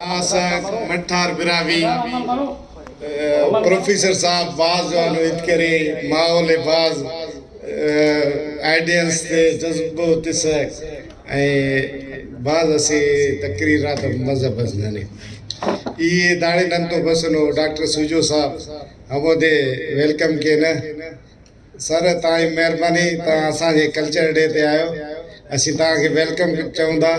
आसक Mathar बिरावी professor साहब बाज वालो इतकरे माहौल बाज आइडियंस ते जज्बो तिसक बाज असे तकरीरात मजहब अजनने ये दाड़े नंतो बसनो डॉक्टर सुजो साहब हमोदे वेलकम के न सर ताई मेहरबानी ता असांजे कल्चर डे ते आयो असी ताके वेलकम चाहूंदा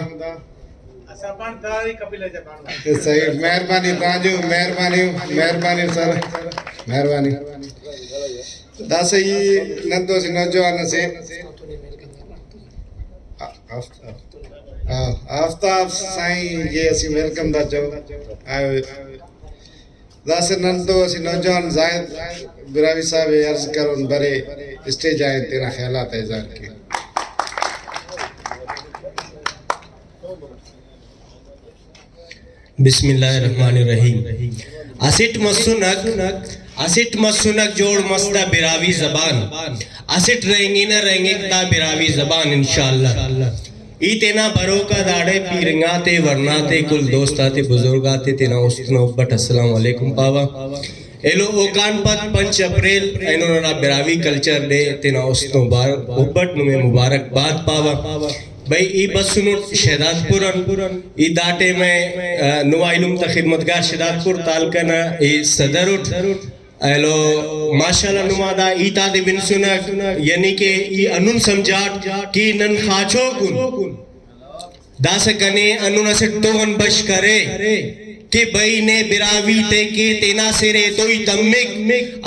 सही मेहरबानी ताजो मेहरबानी सर मेहरबानी दस ये नंदो से नौजवान से आफ्ताब साईं ये असी वेलकम दा चो आयो दस नंदो से नौजवान जायद बिरावी साहब अर्ज करो बरे स्टेज आए तेरा ख्यालात इज़हार के बिस्मिल्लाहिर्रहमानिर्रहीम असिट मसुनक जोड़ मस्ता बिरावी जबान असिट रहेंगे न रहेंगे ता बिरावी जबान इंशाअल्लाह ई तेना बरोका दाड़े पीरंगाते वरनाते कुल दोस्ताते बुजुर्गाते तेना उस्तना उब्बट अस्सलाम वालेकुम पावा एलो ओकान पत 5 अप्रैल एनोना बिरावी कल्चर डे तेना उस्तो बार उब्बट नुमे मुबारकबाद पावा भाई ई बस सुनो शहदादपुर ई दाटे में नुवाइलुम ता खिदमतगार शहदादपुर तालकना ई सदर उठ एलो माशाल्लाह नुमादा ई तादे बिन सुनक यानी के ई अनुन समझाट की नन खाचो कुन दास कने अनुन से टोन बश करे के भाई ने बिरावी ते के तेना सिरे तोई तम्मिक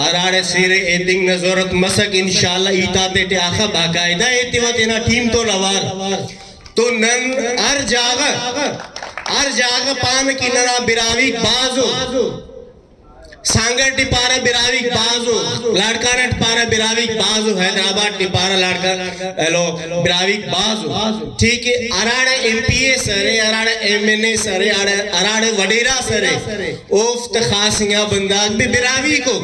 अराड़े सिरे एतिंग नजरत मसक इंशाल्लाह ईता ते आखा बाकायदा एतिवा तेना टीम तो नवार तो नन हर जागा पाम की नना बिरावी बाजो सांगर टिपारा बिरावी बाजो लाड़काना टिपारा बिरावी बाजो हैदराबाद टिपारा लाड़का हेलो बिरावी बाजो ठीक है अराड़े एमपीए सरे अराड़े एमएनए सरे अराड़े वडेरा सरे ओफ्त खासिया बंदाग भी बिरावी को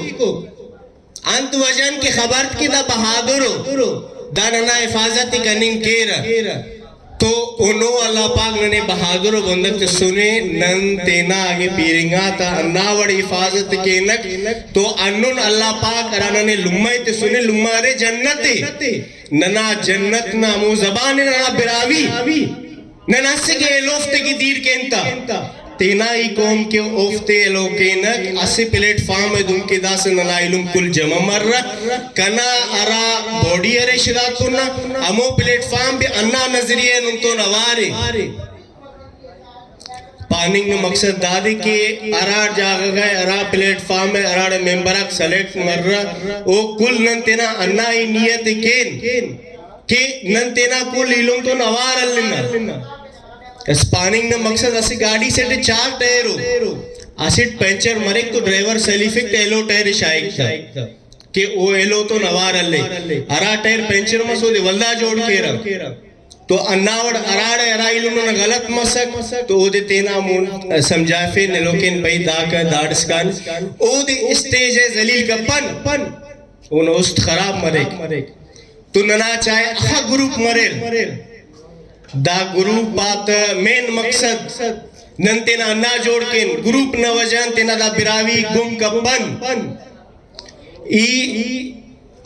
अंत वजन की खबर की दा बहादुरो दाना हिफाजत कनिंग केरा तो उनो अल्लाह पाक ने बहादुर बंदक सुने नन तेना आगे पीरिंगा ता अन्नावड़ हिफाजत के नक तो अन्नुन अल्लाह पाक राना ने लुम्मा ते सुने लुम्मा रे जन्नते नना जन्नत ना मु जबान ना बिरावी नना से के लोफ्ते की दीर केंता तेना ही कौम के ओफ्ते लोके नक असे प्लेटफॉर्म में दुम के दास नलाइलुम कुल जमा मर्रा कना अरा बॉडी अरे शिदातुन ना अमो प्लेटफॉर्म पे अन्ना नजरिए नुम तो नवारे पानिंग ने मकसद दादी के अराड़ जाग गए अरा प्लेटफॉर्म में अराड़ मेंबरक सेलेक्ट मर्रा ओ कुल नन तेना अन्ना ही नियत केन के नन तेना कुल इलुम तो नवार अल्लिना स्पानिंग ने मकसद असी गाड़ी से चार टायरो असिट पंचर मरे तो ड्राइवर सेलिफिक एलो टायर शायक था के ओ एलो तो नवार अल्ले अरा टायर पंचर मसो दे वल्दा जोड़ केरा तो अन्नावड़ अराड़े अराइलु न गलत मसक तो ओदे तेना मुन समझाफे ने लोकेन भाई दाका दाड़सकान ओदे स्टेज है जलील का पन उन उस्त खराब मरे तो नना चाहे हा ग्रुप मरे दा ग्रुप बात मेन मकसद नन तेना अन्ना जोड़ के ग्रुप न वजन तेना दा बिरावी गुम का पन ई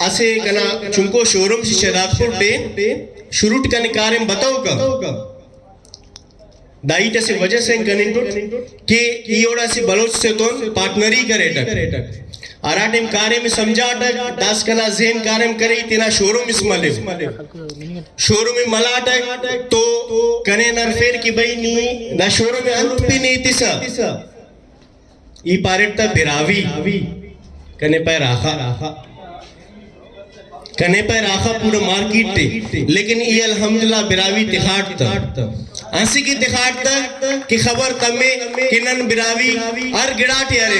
असे कना चुमको शोरूम से शहदादपुर डे शुरू करने कार्य में बताओ का दाई तसे वजह से कनिंटो के ईओड़ा से बलोच से तो पार्टनरी करे आराटेम कार्य में समझा दास कना जेन कार्य में करे तेना शोरूम इसमले शोरूम में मलाट तो कने नरफेर की भाई नी ना शोरूम में अंत भी नहीं तिसा ई पारेट ता बिरावी कने पे राखा पूरा मार्केट टे लेकिन ये अल्हम्दुलिल्लाह बिरावी तिखाट था अंसी की तिखाट था कि खबर तमे किनन बिरावी हर गिड़ाट यारे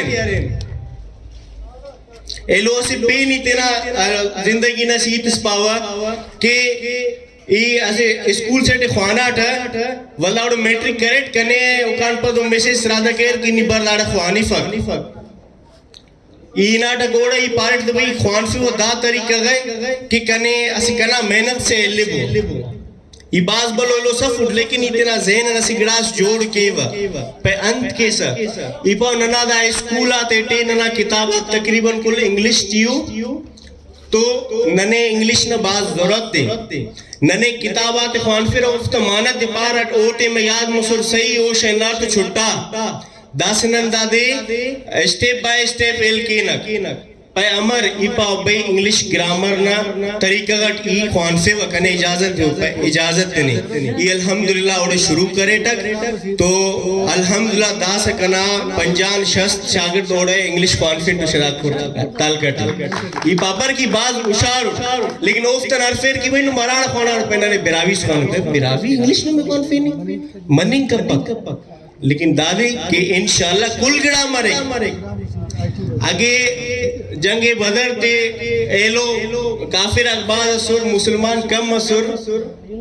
एलो से पेनी तेना जिंदगी ना सीत पावा के ई असे स्कूल से ख्वाना था वलाड़ मैट्रिक करेक्ट कने उकान पर दो मैसेज राधा केर की निबर लाड़ा ख्वानी फक ई नाटा गोड़ा ई पार्ट दे भाई ख्वान से वो दा तरीका गए कि कने असी कना मेहनत से लिबो ये बाज बोलो लो सब लेकिन इतना ज़हन न सिगड़ास जोड़ के व पे अंत के सा इपो नना दा स्कूल आते टे नना किताब तकरीबन कुल इंग्लिश टियो तो नने इंग्लिश न बाज जरूरत दे नने किताबात कॉन्फिर ऑफ द मानत पारट ओटे में याद मुसुर सही ओ शेना तो छुट्टा दासनन दादे स्टेप बाय स्टेप एल कीनक पे अमर इपा बे इंग्लिश ग्रामर ना तरीका गट ई कॉन्फिर वकने इजाजत हो पे इजाजत नहीं ये अल्हम्दुलिल्लाह ओडे शुरू करे तक तो अल्हम्दुलिल्लाह दास कना पंजान शस्त शागिर्द ओडे इंग्लिश कॉन्फिर तो शरात को ताल कट ई पापर की बाज उशार लेकिन ओफ्तन अरफेर की भाई मराड़ खोना पे ने बिरावी सुन पे बिरावी इंग्लिश में कॉन्फिर नहीं मनिंग का पक लेकिन दादे के इंशाल्लाह कुल गिड़ा मरे आगे जंगे बदर ते एलो काफिर अकबार असुर मुसलमान कम असुर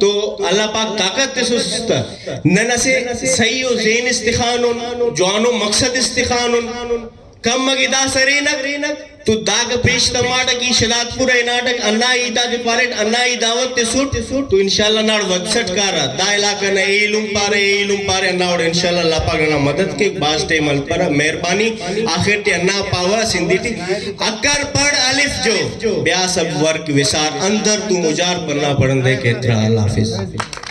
तो अल्लाह पाक ताकत ते सुस्ता नन से सही ओ ज़ेन इस्तिखानुन जवानो मकसद इस्तिखानुन कम मगिदा सरेनक तो दाग पेश टमाटर की शलातपुर नाटक अन्ना ईदा के पारेट अन्ना ई दावत ते सुट तो इंशाल्लाह नाड़ वक्सट कारा दा इलाका ने एलुम पारे नाड़ इंशाल्लाह अल्लाह पाक ना मदद के बास टाइम अल पर मेहरबानी आखिर ते अन्ना पावा सिंधी टी अकर पढ़ अलिफ जो ब्या सब वर्क विसार अंदर तू उजार पन्ना पढ़न दे के अल्लाह हाफिज।